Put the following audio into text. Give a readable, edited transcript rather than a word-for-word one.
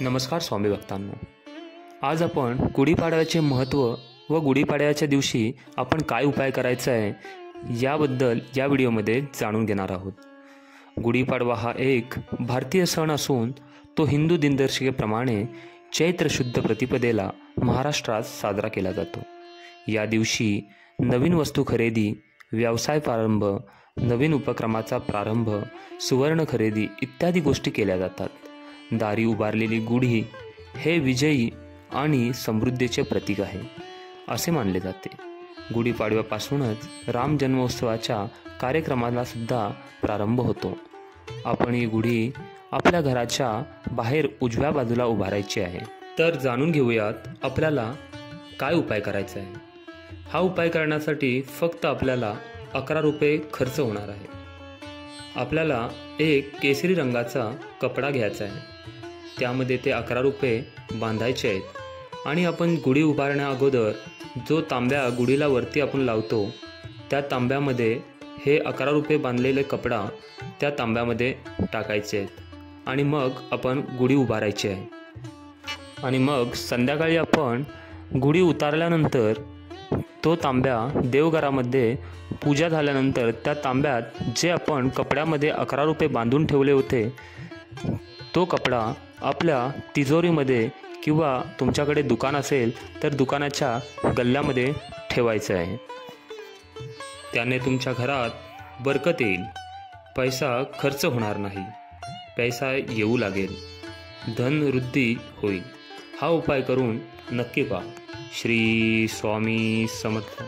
नमस्कार स्वामी भक्तांनो, आज आपण गुढीपाडव्याचे महत्त्व व गुढीपाडव्याच्या दिवशी आपण काय उपाय करायचा आहे याबद्दल या व्हिडिओमध्ये जाणून घेणार आहोत। गुढीपाडवा हा एक भारतीय सण असून तो हिंदू दिनदर्शिकेप्रमाणे चैत्र शुद्ध प्रतिपदेला महाराष्ट्रात साजरा केला जातो। या दिवशी नवीन वस्तू खरेदी, व्यवसाय प्रारंभ, नवीन उपक्रमाचा प्रारंभ, सुवर्ण खरेदी इत्यादी गोष्टी केल्या जातात। दारी उभारलेली गुढी हे विजयी आणि समृद्धीचे प्रतीक आहे असे मानले जाते। गुढीपाडव्यापासूनच राम जन्मोत्सवाच्या कार्यक्रमाला सुद्धा प्रारंभ होतो। आपण ही गुढी आपल्या घराच्या बाहेर उजव्या बाजूला उभारायची आहे। तर जाणून घेऊयात आपल्याला काय उपाय करायचा आहे। हा उपाय करण्यासाठी फक्त आपल्याला 11 रुपये खर्च होणार आहे। आपल्याला एक केसरी रंगाचा कपडा घ्यायचा आहे, त्यामध्ये ते 11 रुपये बांधायचे आहेत आणि आपण गुढी उभारण्या अगोदर जो तांब्या गुढीला वरती आपण लावतो त्या तांब्यामध्ये हे 11 रुपये बांधलेले कपडा त्या तांब्यामध्ये टाकायचे आहेत आणि मग आपण गुढी उभारायची आहे। आणि मग संध्याकाळी आपण गुढी उतारल्यानंतर तो तांब्या देवघरामध्ये पूजा झाल्यानंतर त्या तांब्यात जे आपण कपड्यामध्ये 11 रुपये बांधून ठेवले होते तो कपडा आपल्या तिजोरीमध्ये किंवा तुमच्याकडे दुकान असेल तर दुकानाच्या गल्ल्यामध्ये ठेवायचं आहे। त्याने तुमच्या घरात बरकत येईल, पैसा खर्च होणार नाही, पैसा येऊ लागेल, धनवृद्धी होईल। हा उपाय करून नक्की पहा। श्री स्वामी समर्थ।